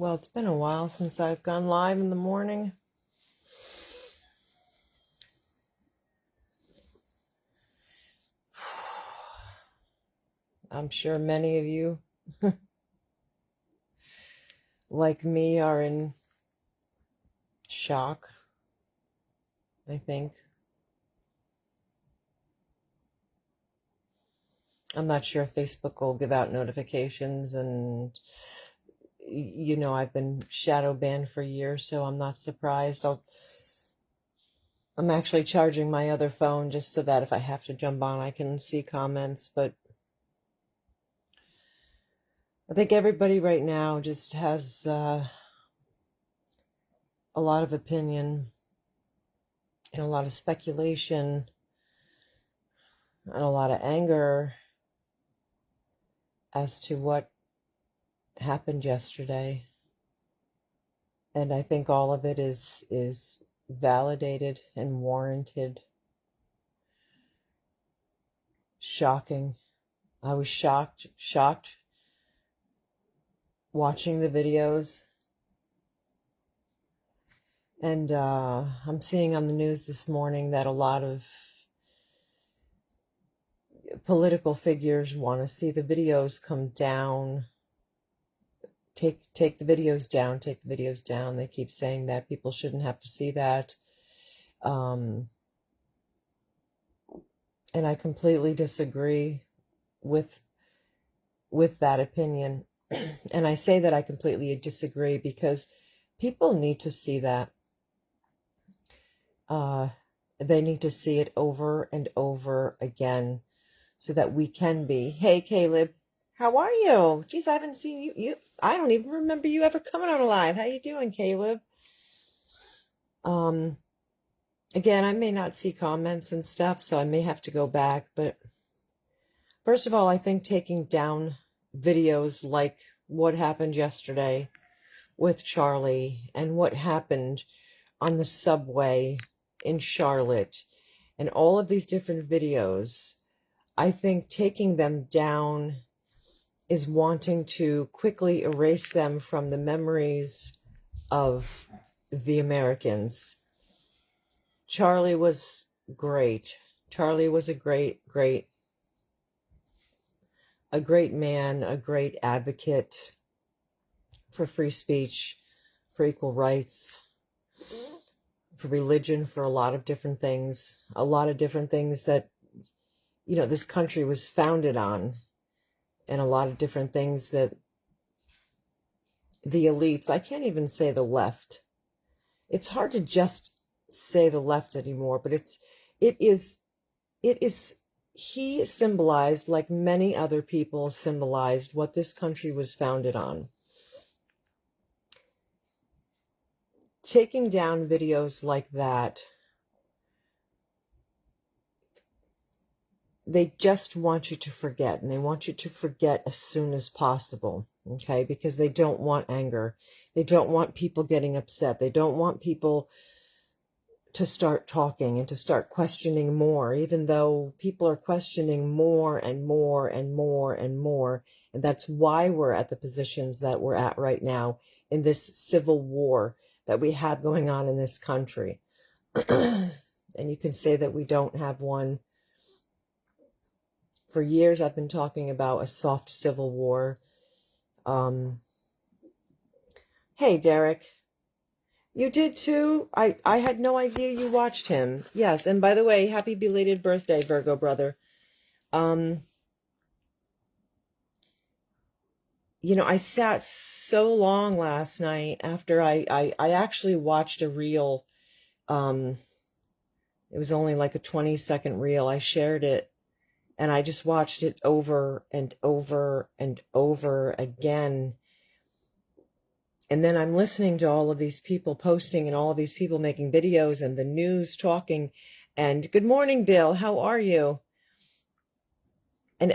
Well, it's been a while since I've gone live in the morning. I'm sure many of you, like me, are in shock, I think. I'm not sure if Facebook will give out notifications, and I've been shadow banned for years, so I'm not surprised. I'm actually charging my other phone just so that if I have to jump on, I can see comments, but I think everybody right now just has a lot of opinion and a lot of speculation and a lot of anger as to what happened yesterday. And I think all of it is validated and warranted. Shocking. I was shocked watching the videos. And I'm seeing on the news this morning that a lot of political figures want to see the videos come down. Take the videos down, take the videos down. They keep saying that people shouldn't have to see that. And I completely disagree with that opinion. And I say that I completely disagree because people need to see that. They need to see it over and over again so that we can be. Hey, Caleb, how are you? Geez, I haven't seen you. I don't even remember you ever coming on live. How you doing, Caleb? Again, I may not see comments and stuff, so I may have to go back. But first of all, I think taking down videos like what happened yesterday with Charlie and what happened on the subway in Charlotte and all of these different videos, I think taking them down is wanting to quickly erase them from the memories of the Americans. Charlie was great. Charlie was a great man, a great advocate for free speech, for equal rights, for religion, for a lot of different things that, this country was founded on, and a lot of different things that the elites, I can't even say the left. It's hard to just say the left anymore, but he symbolized, like many other people symbolized, what this country was founded on. Taking down videos like that, they just want you to forget, and they want you to forget as soon as possible, okay? Because they don't want anger. They don't want people getting upset. They don't want people to start talking and to start questioning more, even though people are questioning more and more and more and more. And that's why we're at the positions that we're at right now in this civil war that we have going on in this country. And you can say that we don't have one. For years, I've been talking about a soft civil war. Hey, Derek. You did too? I had no idea you watched him. Yes, and by the way, happy belated birthday, Virgo brother. I sat so long last night after I actually watched a reel. It was only like a 20-second reel. I shared it, and I just watched it over and over and over again. And then I'm listening to all of these people posting and all of these people making videos and the news talking. And good morning, Bill. How are you? And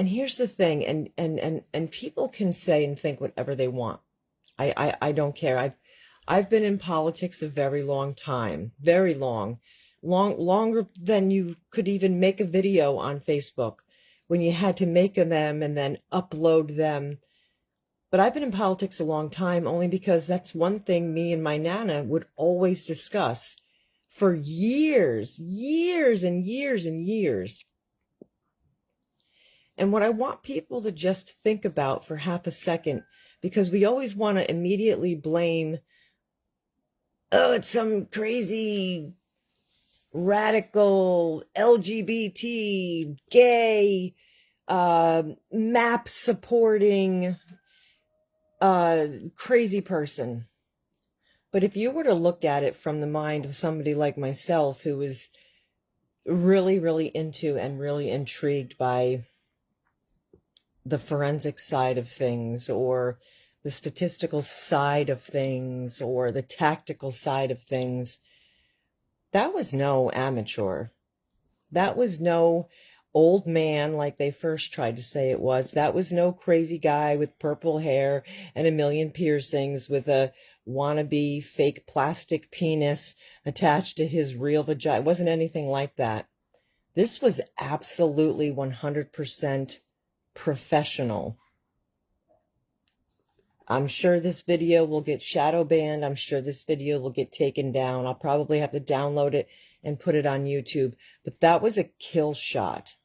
here's the thing. And people can say and think whatever they want. I don't care. I've been in politics a very long time, very longer than you could even make a video on Facebook, when you had to make them and then upload them. But I've been in politics a long time only because that's one thing me and my Nana would always discuss for years, years and years and years. And what I want people to just think about for half a second, because we always want to immediately blame, oh, it's some crazy radical LGBT, gay, map supporting, crazy person. But if you were to look at it from the mind of somebody like myself, who is really, really into and really intrigued by the forensic side of things, or the statistical side of things, or the tactical side of things, that was no amateur. That was no old man like they first tried to say it was. That was no crazy guy with purple hair and a million piercings with a wannabe fake plastic penis attached to his real vagina. It wasn't anything like that. This was absolutely 100% professional. I'm sure this video will get shadow banned. I'm sure this video will get taken down. I'll probably have to download it and put it on YouTube. But that was a kill shot.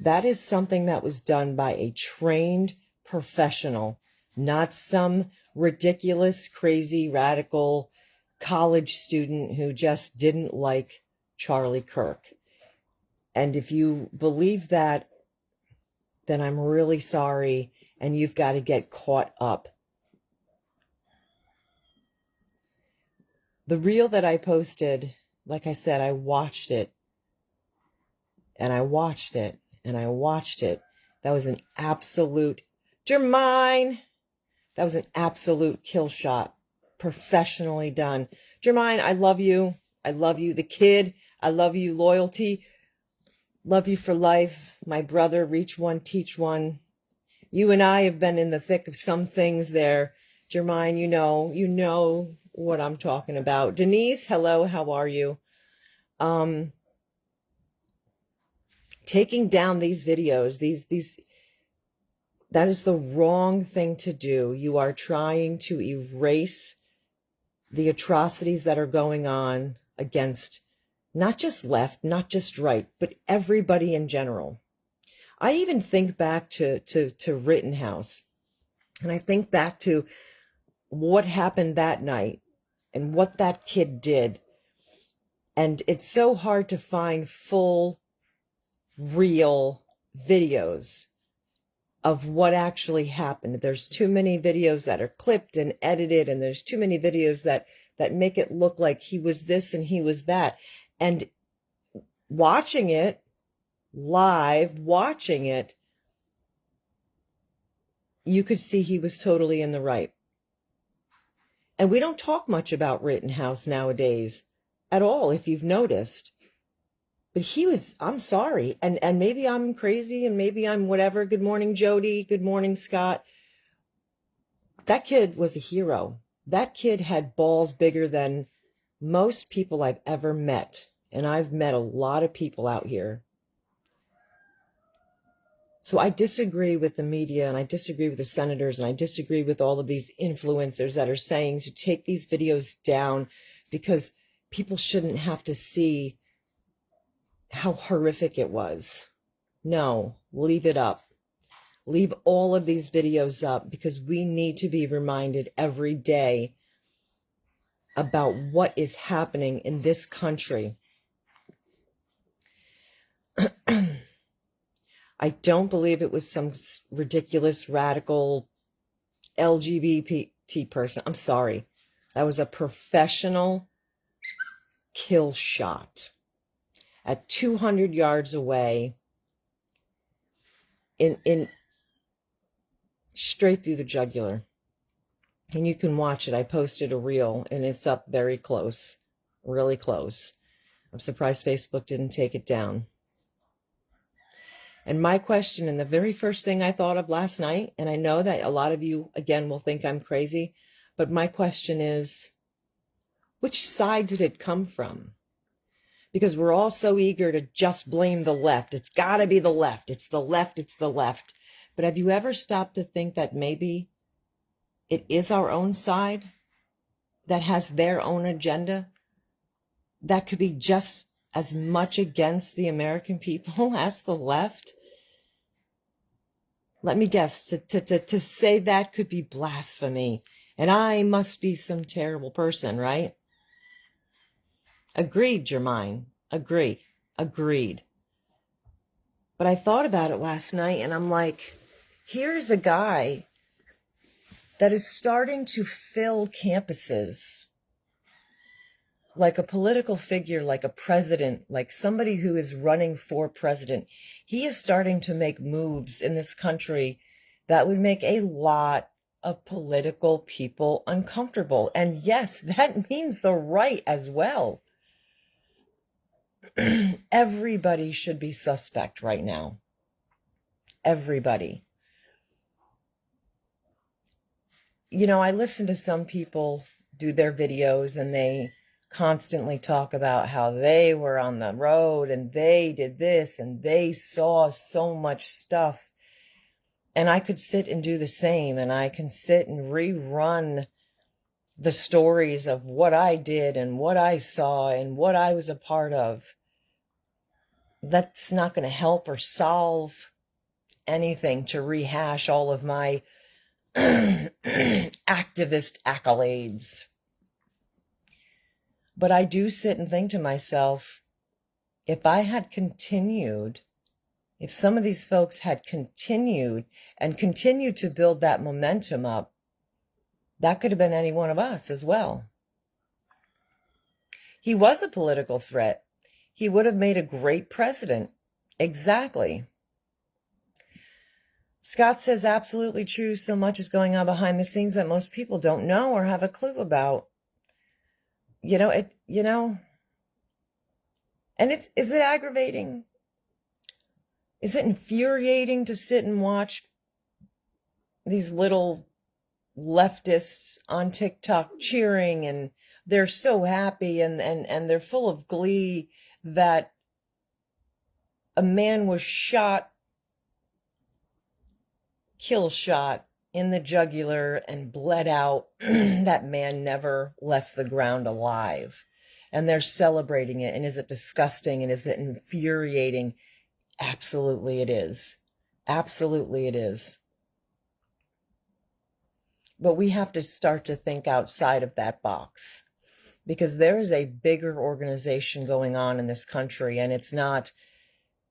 That is something that was done by a trained professional, not some ridiculous, crazy, radical college student who just didn't like Charlie Kirk. And if you believe that, then I'm really sorry, and you've got to get caught up. The reel that I posted, like I said, I watched it, and I watched it, and I watched it. That was an absolute, Jermaine, that was an absolute kill shot, professionally done. Jermaine, I love you. I love you. The kid, I love you. Loyalty, love you for life. My brother, reach one, teach one. You and I have been in the thick of some things there. Jermaine, you know what I'm talking about. Denise, hello, how are you? Taking down these videos, that is the wrong thing to do. You are trying to erase the atrocities that are going on against not just left, not just right, but everybody in general. I even think back to Rittenhouse, and I think back to what happened that night and what that kid did. And it's so hard to find full, real videos of what actually happened. There's too many videos that are clipped and edited, and there's too many videos that make it look like he was this and he was that. And watching it live, you could see he was totally in the right. And we don't talk much about Rittenhouse nowadays at all, if you've noticed. But he was, I'm sorry, and maybe I'm crazy, and maybe I'm whatever. Good morning, Jody. Good morning, Scott. That kid was a hero. That kid had balls bigger than most people I've ever met. And I've met a lot of people out here. So I disagree with the media, and I disagree with the senators, and I disagree with all of these influencers that are saying to take these videos down because people shouldn't have to see how horrific it was. No, leave it up. Leave all of these videos up, because we need to be reminded every day about what is happening in this country. I don't believe it was some ridiculous, radical LGBT person. I'm sorry. That was a professional kill shot at 200 yards away, in straight through the jugular. And you can watch it. I posted a reel, and it's up very close, really close. I'm surprised Facebook didn't take it down. And my question, and the very first thing I thought of last night, and I know that a lot of you, again, will think I'm crazy, but my question is, which side did it come from? Because we're all so eager to just blame the left. It's got to be the left. It's the left. It's the left. But have you ever stopped to think that maybe it is our own side that has their own agenda that could be just as much against the American people as the left. Let me guess, to say that could be blasphemy, and I must be some terrible person, right? Agreed, Jermaine. Agreed. But I thought about it last night, and I'm like, here's a guy that is starting to fill campuses like a political figure, like a president, like somebody who is running for president. He is starting to make moves in this country that would make a lot of political people uncomfortable. And yes, that means the right as well. Everybody should be suspect right now. Everybody. You know, I listen to some people do their videos and they constantly talk about how they were on the road and they did this and they saw so much stuff. And I could sit and do the same, and I can sit and rerun the stories of what I did and what I saw and what I was a part of. That's not going to help or solve anything to rehash all of my activist accolades. But I do sit and think to myself, if I had continued, if some of these folks had continued to build that momentum up, that could have been any one of us as well. He was a political threat. He would have made a great president. Exactly. Scott says, absolutely true. So much is going on behind the scenes that most people don't know or have a clue about. And is it aggravating? Is it infuriating to sit and watch these little leftists on TikTok cheering, and they're so happy and they're full of glee that a man was kill shot in the jugular and bled out. That man never left the ground alive. And they're celebrating it. And is it disgusting? And is it infuriating? Absolutely it is. Absolutely it is. But we have to start to think outside of that box, because there is a bigger organization going on in this country, and it's not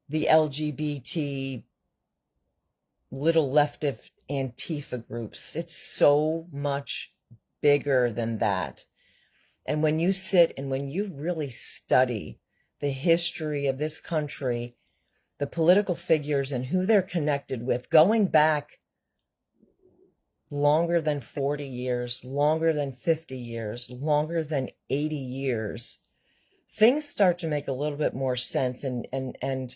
the LGBT little leftist Antifa groups. It's so much bigger than that. And when you sit and when you really study the history of this country, the political figures and who they're connected with, going back longer than 40 years, longer than 50 years, longer than 80 years, things start to make a little bit more sense. And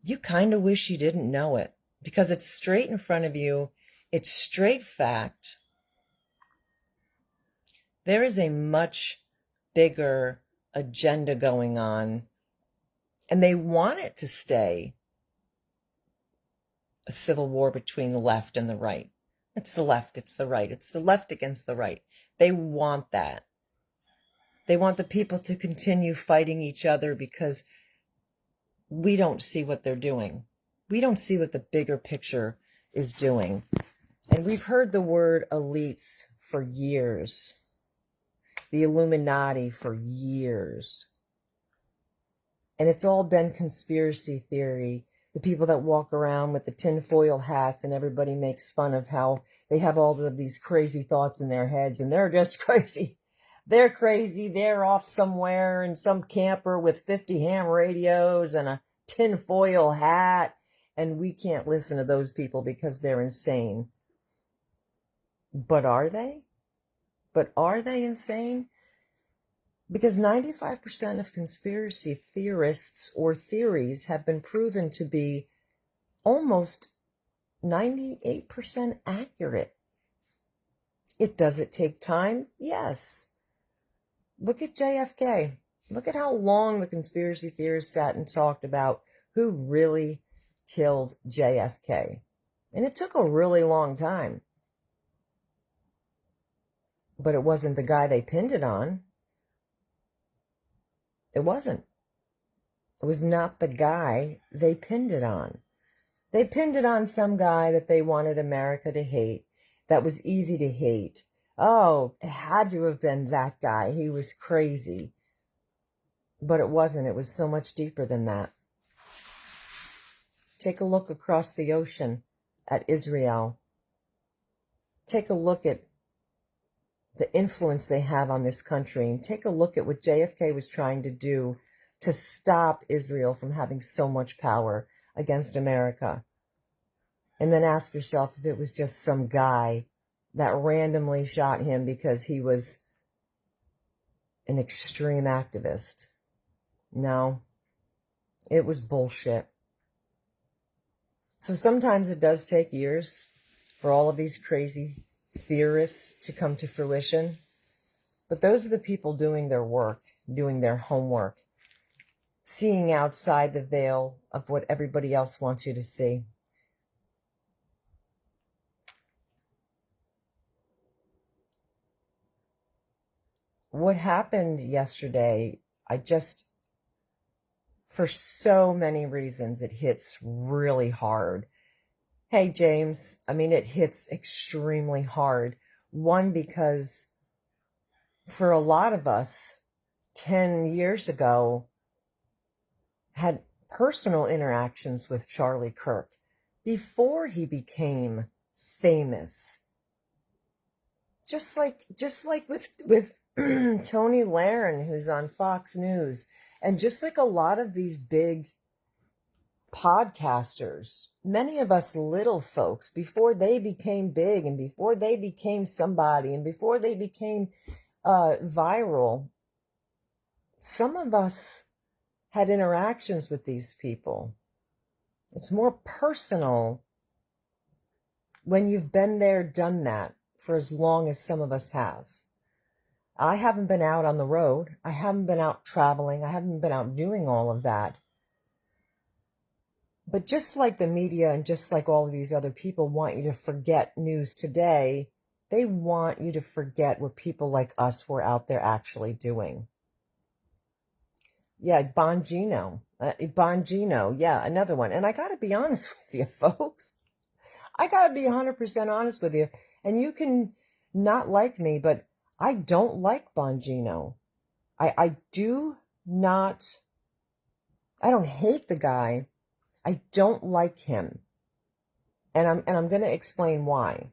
you kind of wish you didn't know it, because it's straight in front of you. It's straight fact. There is a much bigger agenda going on, and they want it to stay a civil war between the left and the right. It's the left, it's the right. It's the left against the right. They want that. They want the people to continue fighting each other because we don't see what they're doing. We don't see what the bigger picture is doing. And we've heard the word elites for years. The Illuminati for years. And it's all been conspiracy theory. The people that walk around with the tinfoil hats, and everybody makes fun of how they have all of these crazy thoughts in their heads, and they're just crazy. They're crazy. They're off somewhere in some camper with 50 ham radios and a tinfoil hat, and we can't listen to those people because they're insane. But are they? But are they insane? Because 95% of conspiracy theorists or theories have been proven to be almost 98% accurate. Does it take time? Yes. Look at JFK. Look at how long the conspiracy theorists sat and talked about who really killed JFK. And it took a really long time. But it wasn't the guy they pinned it on. It wasn't. It was not the guy they pinned it on. They pinned it on some guy that they wanted America to hate, that was easy to hate. Oh, it had to have been that guy. He was crazy. But it wasn't. It was so much deeper than that. Take a look across the ocean at Israel. Take a look at the influence they have on this country, and take a look at what JFK was trying to do to stop Israel from having so much power against America. And then ask yourself if it was just some guy that randomly shot him because he was an extreme activist. No, it was bullshit. So sometimes it does take years for all of these crazy theorists to come to fruition. But those are the people doing their work, doing their homework, seeing outside the veil of what everybody else wants you to see. What happened yesterday, for so many reasons, it hits really hard. Hey, James, it hits extremely hard. One, because for a lot of us, 10 years ago, had personal interactions with Charlie Kirk before he became famous. Just like with Tony Lahren, who's on Fox News, and just like a lot of these big podcasters, many of us little folks, before they became big and before they became somebody and before they became viral, some of us had interactions with these people. It's more personal when you've been there, done that for as long as some of us have. I haven't been out on the road. I haven't been out traveling. I haven't been out doing all of that. But just like the media and just like all of these other people want you to forget news today, they want you to forget what people like us were out there actually doing. Yeah, Bongino, yeah, another one. And I got to be honest with you, folks. I got to be 100% honest with you. And you can not like me, but I don't like Bongino. I don't hate the guy. I don't like him. And I'm going to explain why.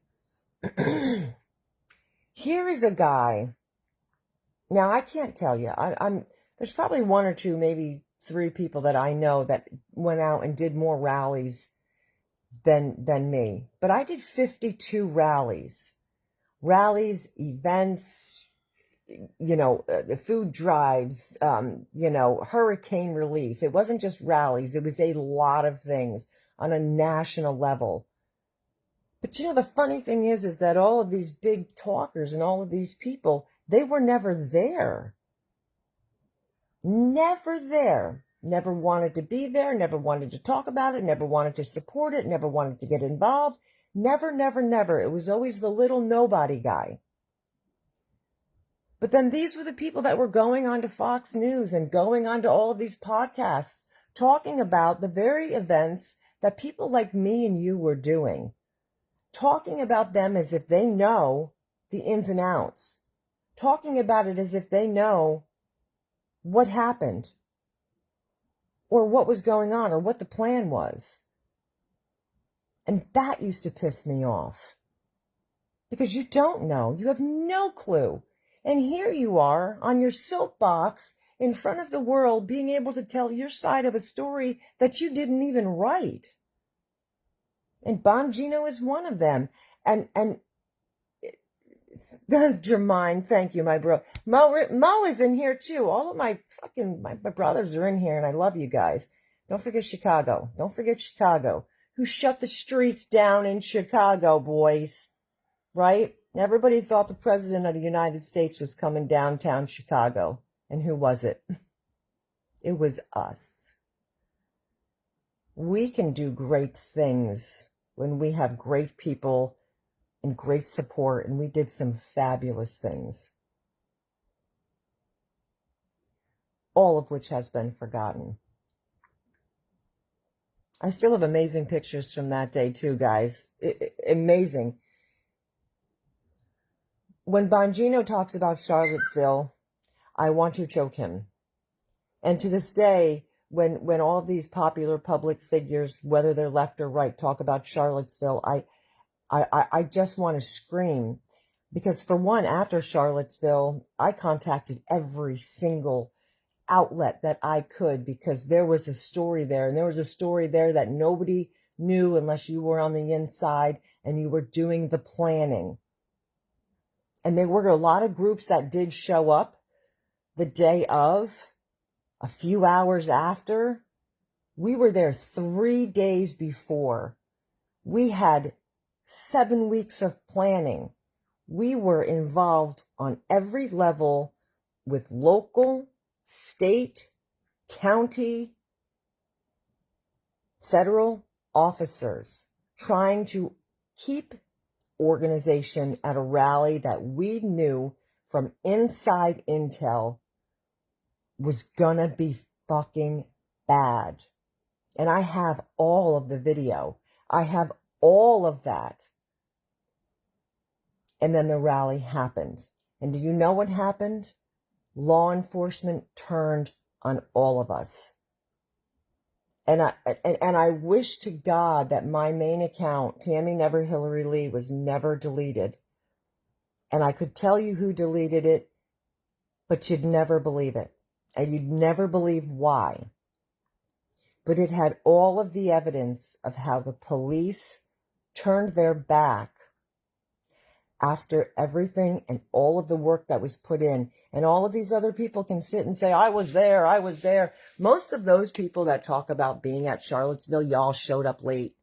Here is a guy. Now, I can't tell you. There's probably one or two, maybe three people that I know that went out and did more rallies than me. But I did 52 rallies, events, food drives, hurricane relief. It wasn't just rallies. It was a lot of things on a national level. But the funny thing is that all of these big talkers and all of these people, they were never there. Never there. Never wanted to be there, never wanted to talk about it, never wanted to support it, never wanted to get involved. Never, never, never. It was always the little nobody guy. But then these were the people that were going on to Fox News and going on to all of these podcasts, talking about the very events that people like me and you were doing. Talking about them as if they know the ins and outs. Talking about it as if they know what happened, or what was going on, or what the plan was. And that used to piss me off. Because you don't know. You have no clue. And here you are on your soapbox in front of the world being able to tell your side of a story that you didn't even write. And Bongino is one of them. And Jermaine, thank you, my bro. Mo is in here too. All of my brothers are in here, and I love you guys. Don't forget Chicago. Don't forget Chicago. Who shut the streets down in Chicago, boys? Right? Everybody thought the president of the United States was coming downtown Chicago. And who was it? It was us. We can do great things when we have great people and great support, and we did some fabulous things, all of which has been forgotten. I still have amazing pictures from that day too, guys. Amazing. When Bongino talks about Charlottesville, I want to choke him. And to this day, when all these popular public figures, whether they're left or right, talk about Charlottesville, I just want to scream. Because for one, after Charlottesville, I contacted every single outlet that I could, because there was a story there, and there was a story there that nobody knew unless you were on the inside and you were doing the planning. And there were a lot of groups that did show up the day of, a few hours after. We were there 3 days before. We had 7 weeks of planning. We were involved on every level with local, state, county, federal officers, trying to keep organization at a rally that we knew from inside intel was gonna be fucking bad. And I have all of the video. I have all of that. And then the rally happened. And do you know what happened? Law enforcement turned on all of us. And I wish to God that my main account, Tammy Never Hillary Lee, was never deleted. And I could tell you who deleted it, but you'd never believe it. And you'd never believe why. But it had all of the evidence of how the police turned their back after everything and all of the work that was put in. And all of these other people can sit and say, I was there, I was there. Most of those people that talk about being at Charlottesville, y'all showed up late.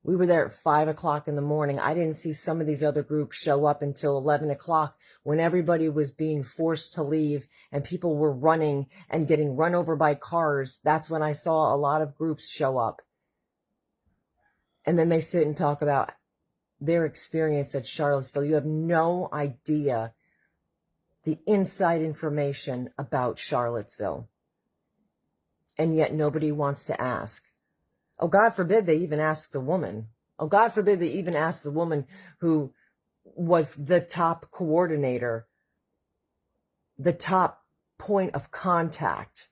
We were there at 5 o'clock in the morning. I didn't see some of these other groups show up until 11 o'clock when everybody was being forced to leave and people were running and getting run over by cars. That's when I saw a lot of groups show up. And then they sit and talk about their experience at Charlottesville. You have no idea the inside information about Charlottesville. And yet nobody wants to ask. Oh, God forbid they even ask the woman. Oh, God forbid they even ask the woman who was the top coordinator, the top point of contact.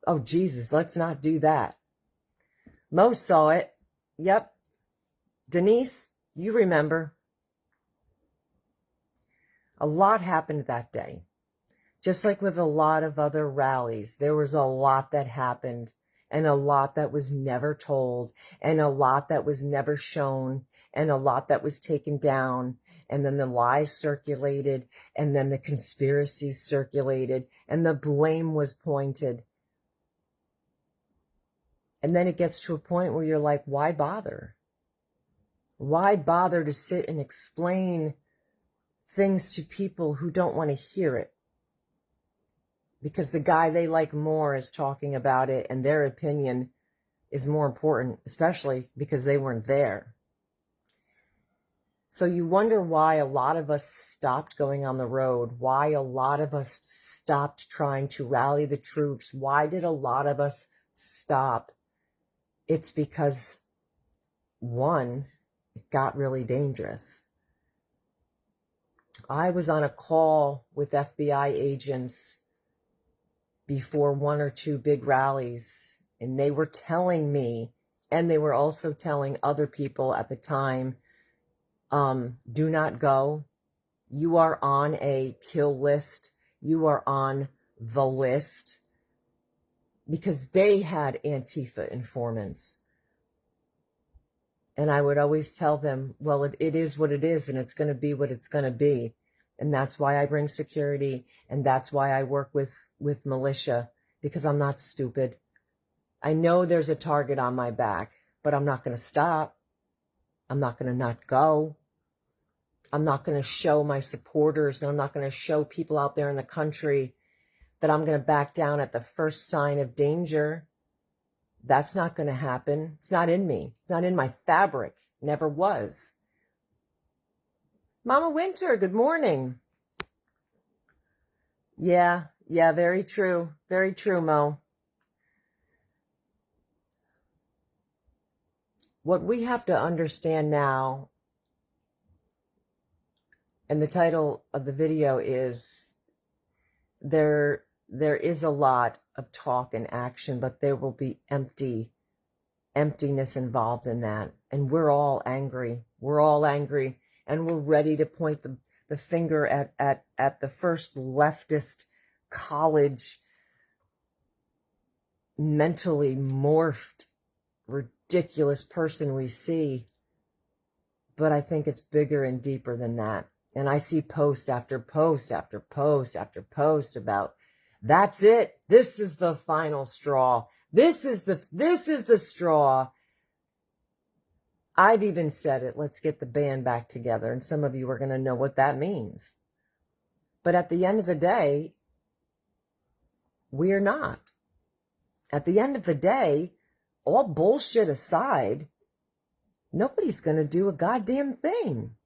Oh, Jesus, let's not do that. Mo saw it. Yep. Denise, you remember. A lot happened that day. Just like with a lot of other rallies, there was a lot that happened, and a lot that was never told, and a lot that was never shown, and a lot that was taken down, and then the lies circulated, and then the conspiracies circulated, and the blame was pointed. And then it gets to a point where you're like, why bother? Why bother to sit and explain things to people who don't want to hear it? Because the guy they like more is talking about it, and their opinion is more important, especially because they weren't there. So you wonder why a lot of us stopped going on the road, why a lot of us stopped trying to rally the troops. Why did a lot of us stop? It's because, one, it got really dangerous. I was on a call with FBI agents before 1 or 2 big rallies, and they were telling me, and they were also telling other people at the time, do not go. You are on a kill list. You are on the list. Because they had Antifa informants. And I would always tell them, well, it is what it is, and it's going to be what it's going to be. And that's why I bring security, and that's why I work with militia, because I'm not stupid. I know there's a target on my back, but I'm not going to stop. I'm not going to not go. I'm not going to show my supporters, and I'm not going to show people out there in the country that I'm going to back down at the first sign of danger. That's not going to happen. It's not in me. It's not in my fabric. Never was. Mama Winter, good morning. Yeah, very true. Very true, Mo. What we have to understand now, and the title of the video is there is a lot of talk and action, but there will be emptiness involved in that. And we're all angry. We're all angry, and we're ready to point the finger at the first leftist college mentally morphed ridiculous person we see. But I think it's bigger and deeper than that. And I see post after post after post after post about, that's it. This is the final straw. This is the straw. I've even said it. Let's get the band back together. And some of you are going to know what that means. But at the end of the day, we're not. At the end of the day, all bullshit aside, nobody's going to do a goddamn thing.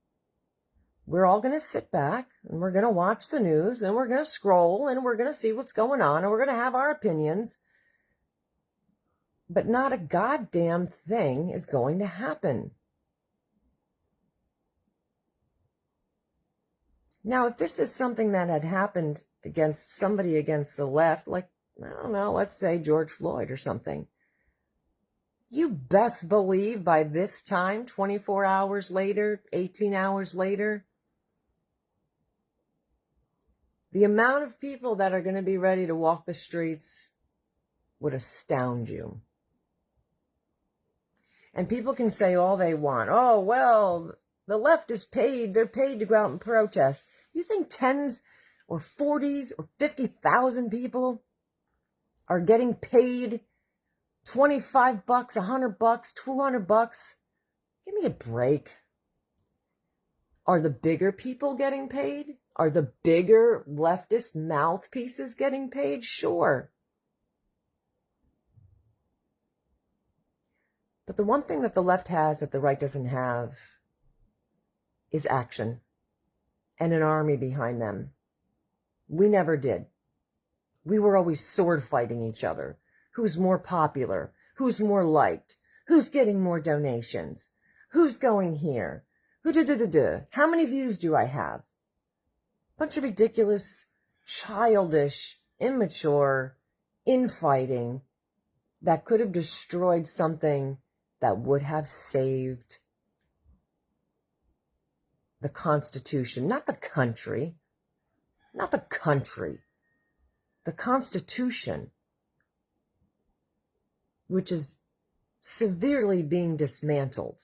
We're all going to sit back and we're going to watch the news and we're going to scroll and we're going to see what's going on and we're going to have our opinions. But not a goddamn thing is going to happen. Now, if this is something that had happened against somebody against the left, like, I don't know, let's say George Floyd or something, you best believe by this time, 24 hours later, 18 hours later, the amount of people that are going to be ready to walk the streets would astound you. And people can say all they want. Oh, well, the left is paid. They're paid to go out and protest. You think tens or 40s or 50,000 people are getting paid $25, $100, $200? Give me a break. Are the bigger people getting paid? Are the bigger leftist mouthpieces getting paid? Sure. But the one thing that the left has that the right doesn't have is action and an army behind them. We never did. We were always sword fighting each other. Who's more popular? Who's more liked? Who's getting more donations? Who's going here? How many views do I have? Bunch of ridiculous, childish, immature infighting that could have destroyed something that would have saved the Constitution, not the country, the Constitution, which is severely being dismantled.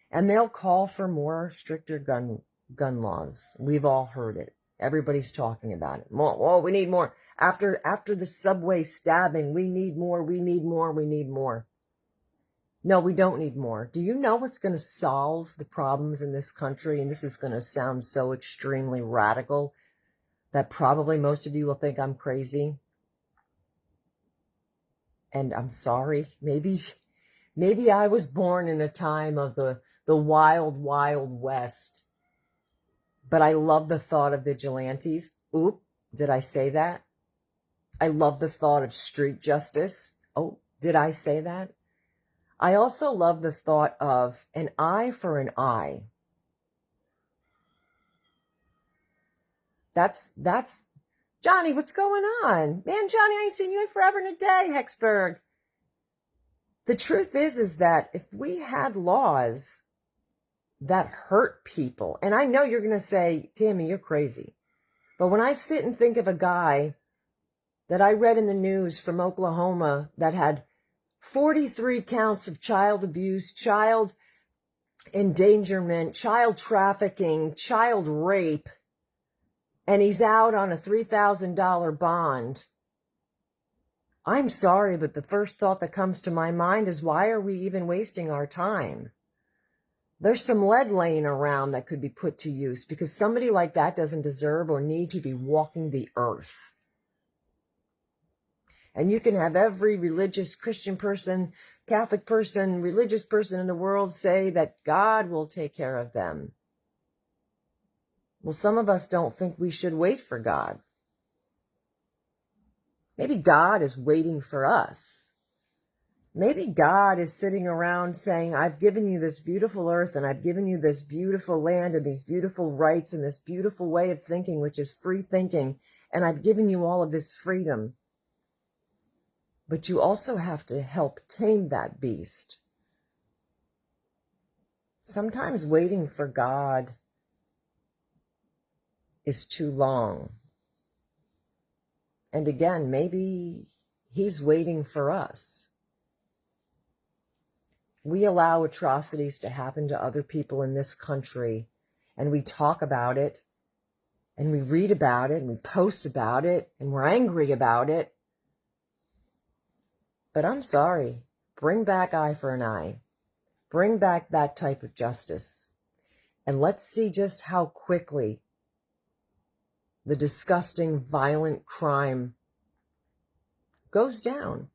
And they'll call for more stricter gun laws. We've all heard it. Everybody's talking about it. More. Oh, we need more. After the subway stabbing, we need more. No, we don't need more. Do you know what's going to solve the problems in this country? And this is going to sound so extremely radical that probably most of you will think I'm crazy. And I'm sorry. Maybe I was born in a time of the wild, wild west. But I love the thought of vigilantes. Oop, did I say that? I love the thought of street justice. Oh, did I say that? I also love the thought of an eye for an eye. That's Johnny, what's going on? Man, Johnny, I ain't seen you in forever and a day, Hexberg. The truth is that if we had laws that hurt people, and I know you're going to say, Tammy, you're crazy. But when I sit and think of a guy that I read in the news from Oklahoma that had 43 counts of child abuse, child endangerment, child trafficking, child rape, and he's out on a $3,000 bond. I'm sorry, but the first thought that comes to my mind is, why are we even wasting our time? There's some lead laying around that could be put to use, because somebody like that doesn't deserve or need to be walking the earth. And you can have every religious Christian person, Catholic person, religious person in the world say that God will take care of them. Well, some of us don't think we should wait for God. Maybe God is waiting for us. Maybe God is sitting around saying, I've given you this beautiful earth, and I've given you this beautiful land and these beautiful rights and this beautiful way of thinking, which is free thinking. And I've given you all of this freedom. But you also have to help tame that beast. Sometimes waiting for God is too long. And again, maybe he's waiting for us. We allow atrocities to happen to other people in this country, and we talk about it, and we read about it, and we post about it, and we're angry about it. But I'm sorry, bring back eye for an eye. Bring back that type of justice. And let's see just how quickly the disgusting, violent crime goes down.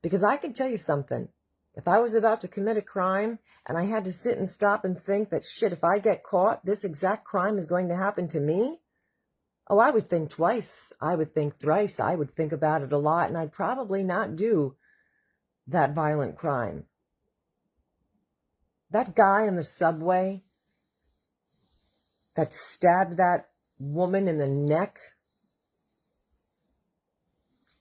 Because I can tell you something. If I was about to commit a crime and I had to sit and stop and think that, shit, if I get caught, this exact crime is going to happen to me, oh, I would think twice. I would think thrice. I would think about it a lot, and I'd probably not do that violent crime. That guy in the subway that stabbed that woman in the neck,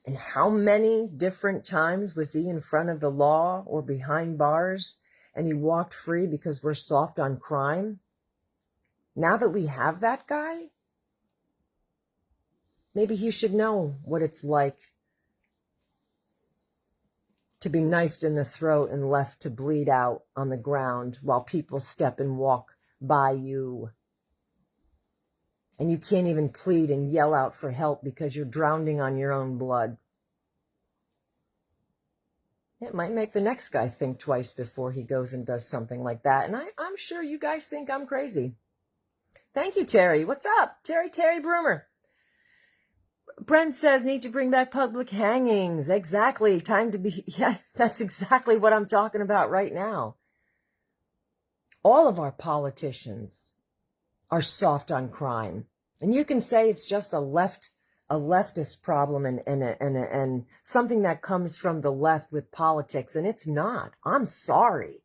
and how many different times was he in front of the law or behind bars and he walked free because we're soft on crime? Now that we have that guy, maybe he should know what it's like to be knifed in the throat and left to bleed out on the ground while people step and walk by you. And you can't even plead and yell out for help because you're drowning on your own blood. It might make the next guy think twice before he goes and does something like that. And I'm sure you guys think I'm crazy. Thank you, Terry. What's up? Terry Broomer. Brent says, need to bring back public hangings. Exactly. Time to be... Yeah, that's exactly what I'm talking about right now. All of our politicians are soft on crime. And you can say it's just a leftist problem and something that comes from the left with politics, and it's not. I'm sorry.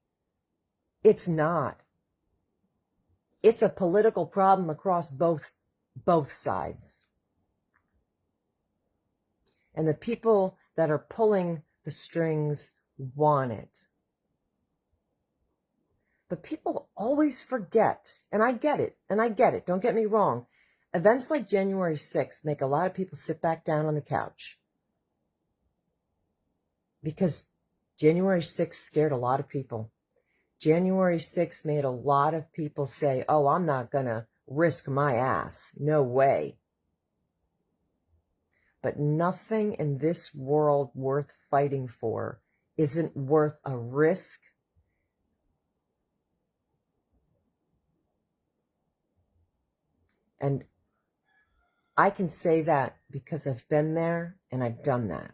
It's not. It's a political problem across both sides. And the people that are pulling the strings want it. But people always forget, and I get it, don't get me wrong. Events like January 6th make a lot of people sit back down on the couch. Because January 6th scared a lot of people. January 6th made a lot of people say, oh, I'm not going to risk my ass. No way. But nothing in this world worth fighting for isn't worth a risk. And I can say that because I've been there and I've done that.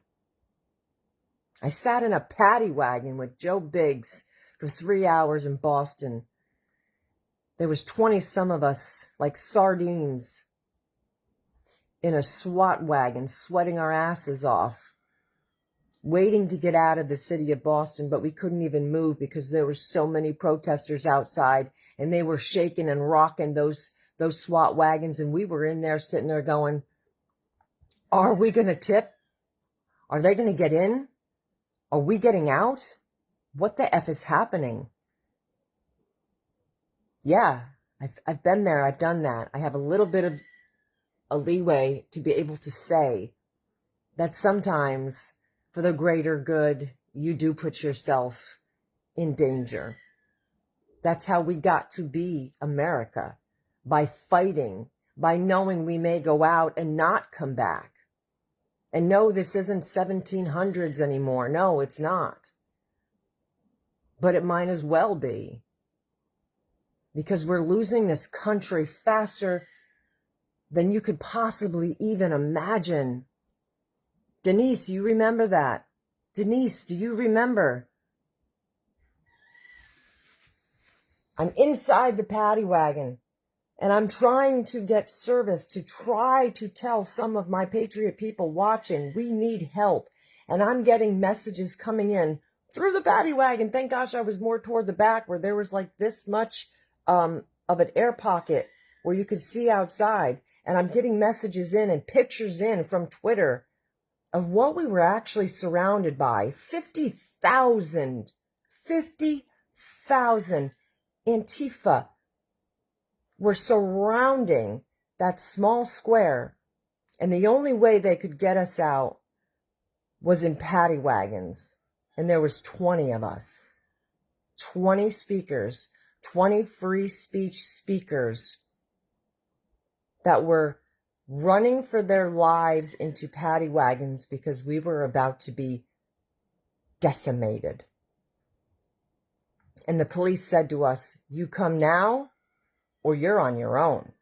I sat in a paddy wagon with Joe Biggs for 3 hours in Boston. There was 20-some of us, like sardines, in a SWAT wagon, sweating our asses off, waiting to get out of the city of Boston, but we couldn't even move because there were so many protesters outside, and they were shaking and rocking those SWAT wagons, and we were in there sitting there going, are we going to tip? Are they going to get in? Are we getting out? What the F is happening? Yeah, I've been there. I've done that. I have a little bit of a leeway to be able to say that sometimes for the greater good, you do put yourself in danger. That's how we got to be America. By fighting, by knowing we may go out and not come back. And no, this isn't 1700s anymore. No, it's not. But it might as well be. Because we're losing this country faster than you could possibly even imagine. Denise, you remember that? Denise, do you remember? I'm inside the paddy wagon. And I'm trying to get service to try to tell some of my patriot people watching, we need help. And I'm getting messages coming in through the paddy wagon. Thank gosh I was more toward the back where there was like this much of an air pocket where you could see outside. And I'm getting messages in and pictures in from Twitter of what we were actually surrounded by. 50,000 Antifa were surrounding that small square. And the only way they could get us out was in paddy wagons. And there was 20 of us. 20 speakers, 20 free speech speakers that were running for their lives into paddy wagons because we were about to be decimated. And the police said to us, you come now or you're on your own.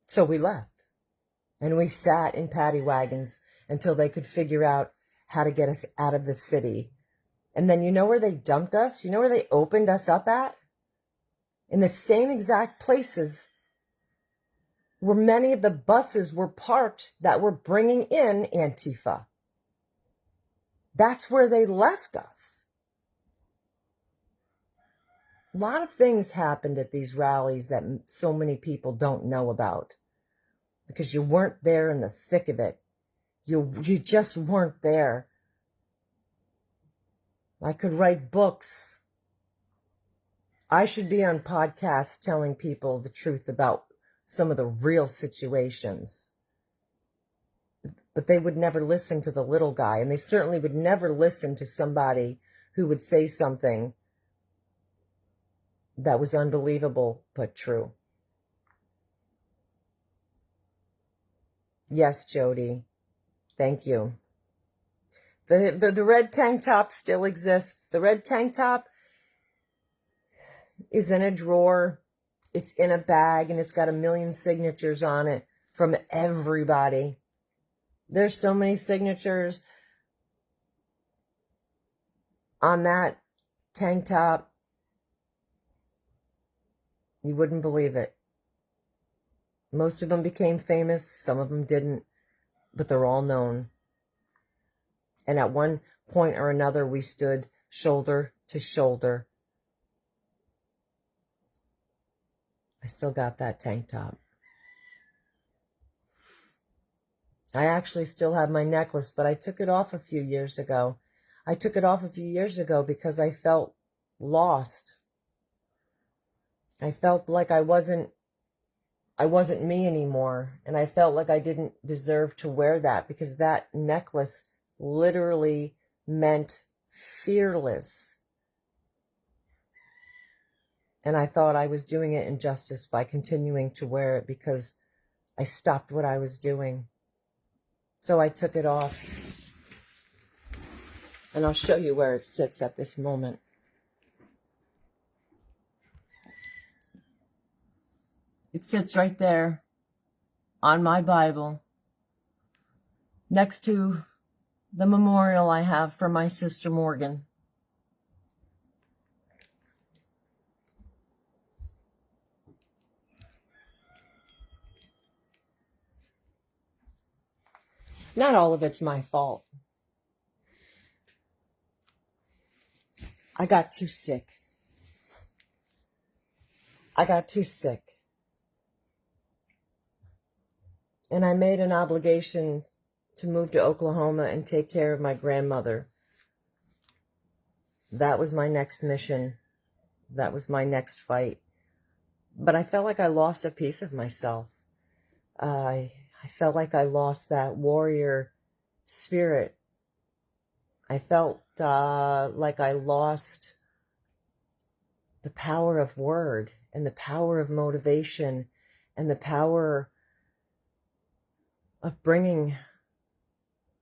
So we left and we sat in paddy wagons until they could figure out how to get us out of the city. And then you know where they dumped us? You know where they opened us up at? In the same exact places where many of the buses were parked that were bringing in Antifa. That's where they left us. A lot of things happened at these rallies that so many people don't know about because you weren't there in the thick of it. You just weren't there. I could write books. I should be on podcasts telling people the truth about some of the real situations. But they would never listen to the little guy, and they certainly would never listen to somebody who would say something that was unbelievable but true. Yes, Jody. Thank you. The red tank top still exists. The red tank top is in a drawer. It's in a bag, and it's got 1 million signatures on it from everybody. There's so many signatures on that tank top. You wouldn't believe it. Most of them became famous. Some of them didn't, but they're all known. And at one point or another, we stood shoulder to shoulder. I still got that tank top. I actually still have my necklace, but I took it off a few years ago. I took it off a few years ago because I felt lost. I felt like I wasn't me anymore. And I felt like I didn't deserve to wear that because that necklace literally meant fearless. And I thought I was doing it injustice by continuing to wear it because I stopped what I was doing. So I took it off. And I'll show you where it sits at this moment. It sits right there on my Bible next to the memorial I have for my sister Morgan. Not all of it's my fault. I got too sick. And I made an obligation to move to Oklahoma and take care of my grandmother. That was my next mission. That was my next fight. But I felt like I lost a piece of myself. I felt like I lost that warrior spirit. I felt like I lost the power of word and the power of motivation and the power of bringing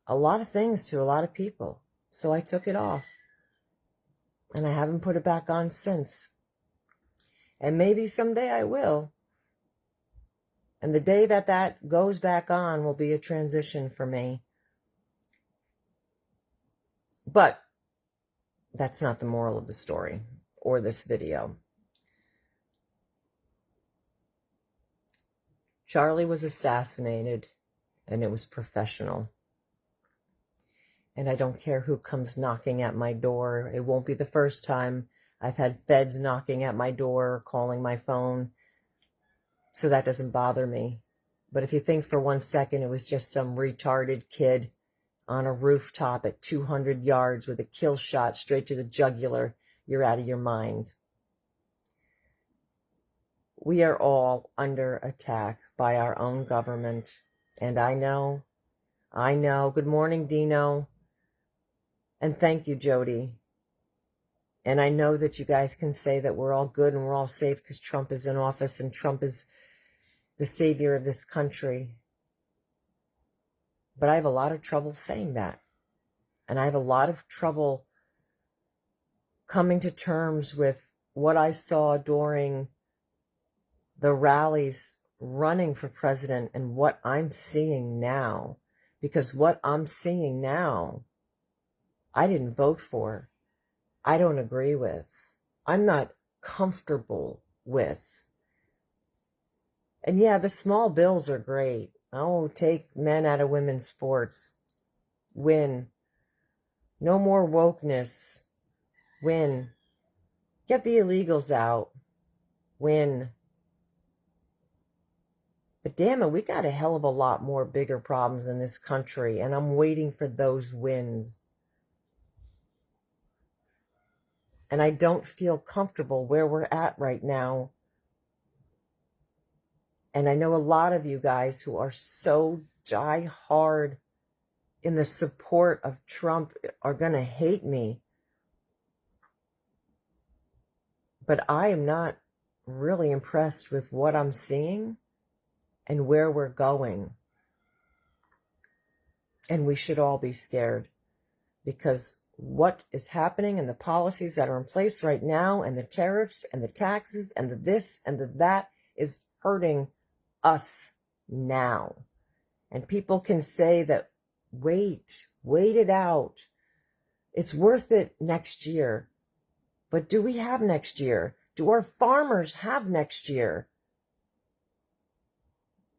a lot of things to a lot of people. So I took it off. And I haven't put it back on since. And maybe someday I will. And the day that that goes back on will be a transition for me. But that's not the moral of the story or this video. Charlie was assassinated, and it was professional. And I don't care who comes knocking at my door. It won't be the first time. I've had feds knocking at my door, calling my phone. So that doesn't bother me. But if you think for 1 second it was just some retarded kid on a rooftop at 200 yards with a kill shot straight to the jugular, you're out of your mind. We are all under attack by our own government. And I know. Good morning, Dino. And thank you, Jody. And I know that you guys can say that we're all good and we're all safe because Trump is in office and Trump is the savior of this country. But I have a lot of trouble saying that. And I have a lot of trouble coming to terms with what I saw during the rallies running for president and what I'm seeing now. Because what I'm seeing now, I didn't vote for. I don't agree with. I'm not comfortable with. And yeah, the small bills are great. Oh, take men out of women's sports. Win. No more wokeness. Win. Get the illegals out. Win. But damn it, we got a hell of a lot more bigger problems in this country, and I'm waiting for those wins. And I don't feel comfortable where we're at right now. And I know a lot of you guys who are so die hard in the support of Trump are going to hate me. But I am not really impressed with what I'm seeing and where we're going. And we should all be scared because what is happening and the policies that are in place right now and the tariffs and the taxes and the this and the that is hurting us now. And people can say that, wait it out. It's worth it next year. But do we have next year? Do our farmers have next year?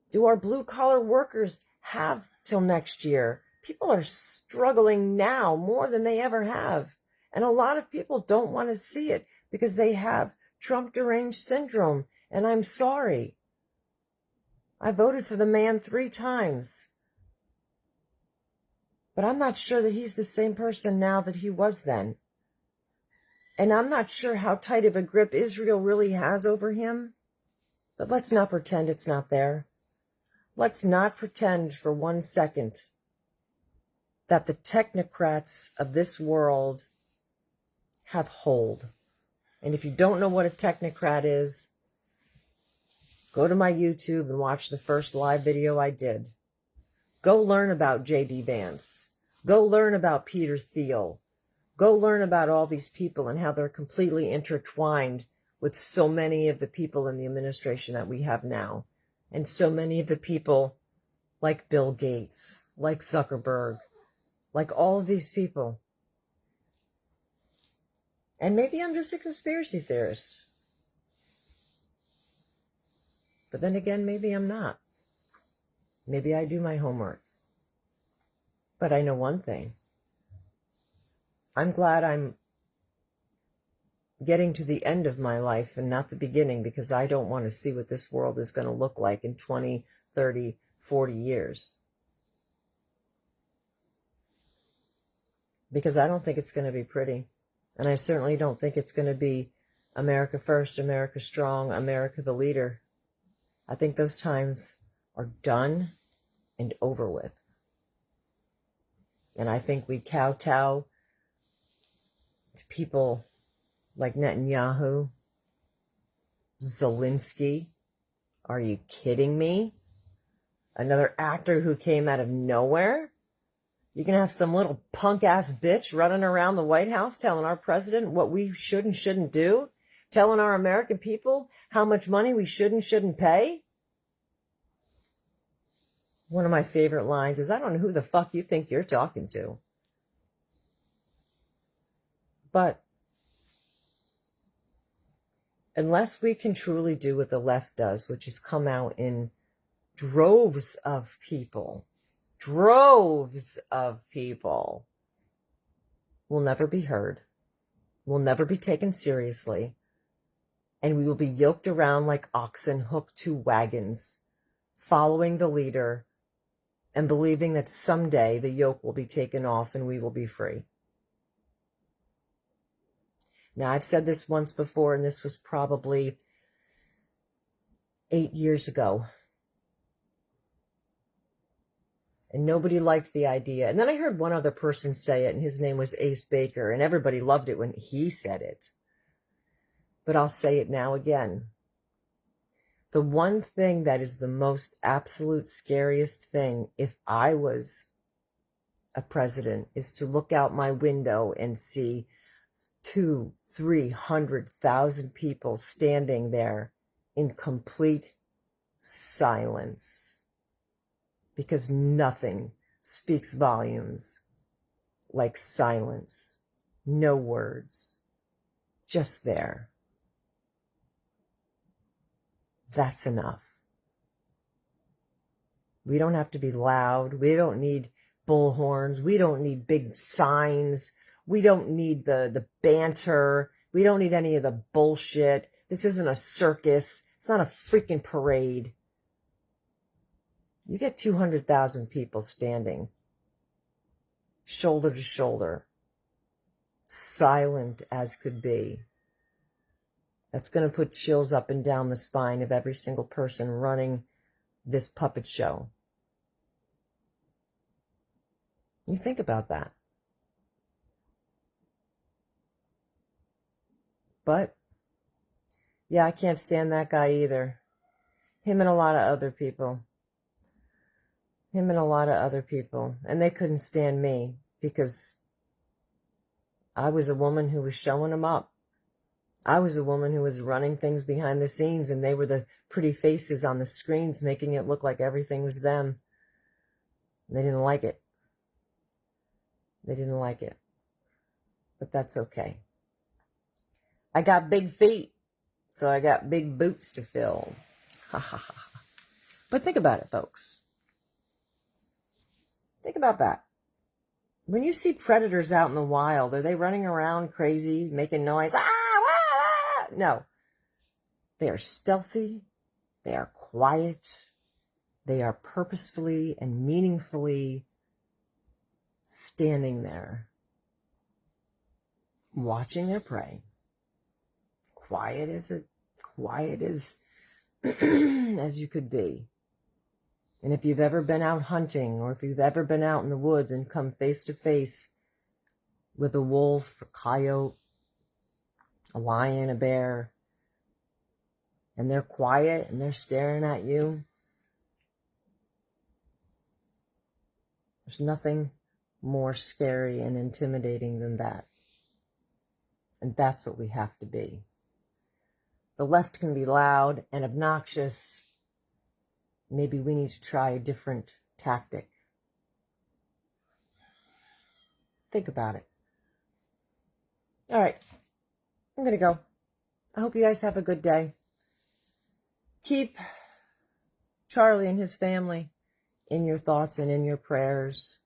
Do our blue-collar workers have till next year? People are struggling now more than they ever have. And a lot of people don't want to see it because they have Trump deranged syndrome. And I'm sorry. I voted for the man 3 times. But I'm not sure that he's the same person now that he was then. And I'm not sure how tight of a grip Israel really has over him. But let's not pretend it's not there. Let's not pretend for 1 second that the technocrats of this world have hold. And if you don't know what a technocrat is, go to my YouTube and watch the first live video I did. Go learn about J.D. Vance. Go learn about Peter Thiel. Go learn about all these people and how they're completely intertwined with so many of the people in the administration that we have now. And so many of the people like Bill Gates, like Zuckerberg, like all of these people. And maybe I'm just a conspiracy theorist. But then again, maybe I'm not. Maybe I do my homework. But I know one thing. I'm glad I'm getting to the end of my life and not the beginning, because I don't want to see what this world is going to look like in 20, 30, 40 years. Because I don't think it's going to be pretty. And I certainly don't think it's going to be America first, America strong, America the leader. I think those times are done and over with. And I think we kowtow to people like Netanyahu, Zelensky. Are you kidding me? Another actor who came out of nowhere? You're going to have some little punk-ass bitch running around the White House telling our president what we should and shouldn't do? Telling our American people how much money we should and shouldn't pay? One of my favorite lines is, I don't know who the fuck you think you're talking to. But unless we can truly do what the left does, which is come out in droves of people will never be heard, will never be taken seriously, and we will be yoked around like oxen hooked to wagons, following the leader and believing that someday the yoke will be taken off and we will be free. Now, I've said this once before, and this was probably 8 years ago. And nobody liked the idea. And then I heard one other person say it, and his name was Ace Baker, and everybody loved it when he said it. But I'll say it now again. The one thing that is the most absolute scariest thing, if I was a president, is to look out my window and see 200,000-300,000 people standing there in complete silence, because nothing speaks volumes like silence. No words, just there. That's enough. We don't have to be loud. We don't need bullhorns. We don't need big signs. We don't need the banter. We don't need any of the bullshit. This isn't a circus. It's not a freaking parade. You get 200,000 people standing shoulder to shoulder, silent as could be. That's going to put chills up and down the spine of every single person running this puppet show. You think about that. But, yeah, I can't stand that guy either. Him and a lot of other people. And they couldn't stand me because I was a woman who was showing them up. I was a woman who was running things behind the scenes, and they were the pretty faces on the screens making it look like everything was them. They didn't like it. But that's okay. I got big feet, so I got big boots to fill. Ha ha ha. But think about it, folks. Think about that. When you see predators out in the wild, are they running around crazy, making noise? No. They are stealthy. They are quiet. They are purposefully and meaningfully standing there, watching their prey. Quiet as as you could be. And if you've ever been out hunting, or if you've ever been out in the woods and come face to face with a wolf, a coyote, a lion, a bear, and they're quiet and they're staring at you, there's nothing more scary and intimidating than that. And that's what we have to be. The left can be loud and obnoxious. Maybe we need to try a different tactic. Think about it. All right. I'm going to go. I hope you guys have a good day. Keep Charlie and his family in your thoughts and in your prayers,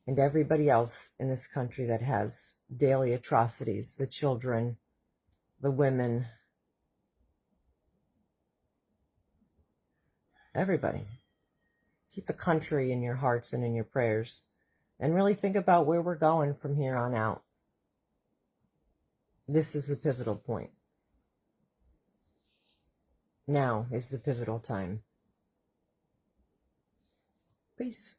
and everybody else in this country that has daily atrocities, the children, the women, everybody. Keep the country in your hearts and in your prayers, and really think about where we're going from here on out. This is the pivotal point. Now is the pivotal time. Peace.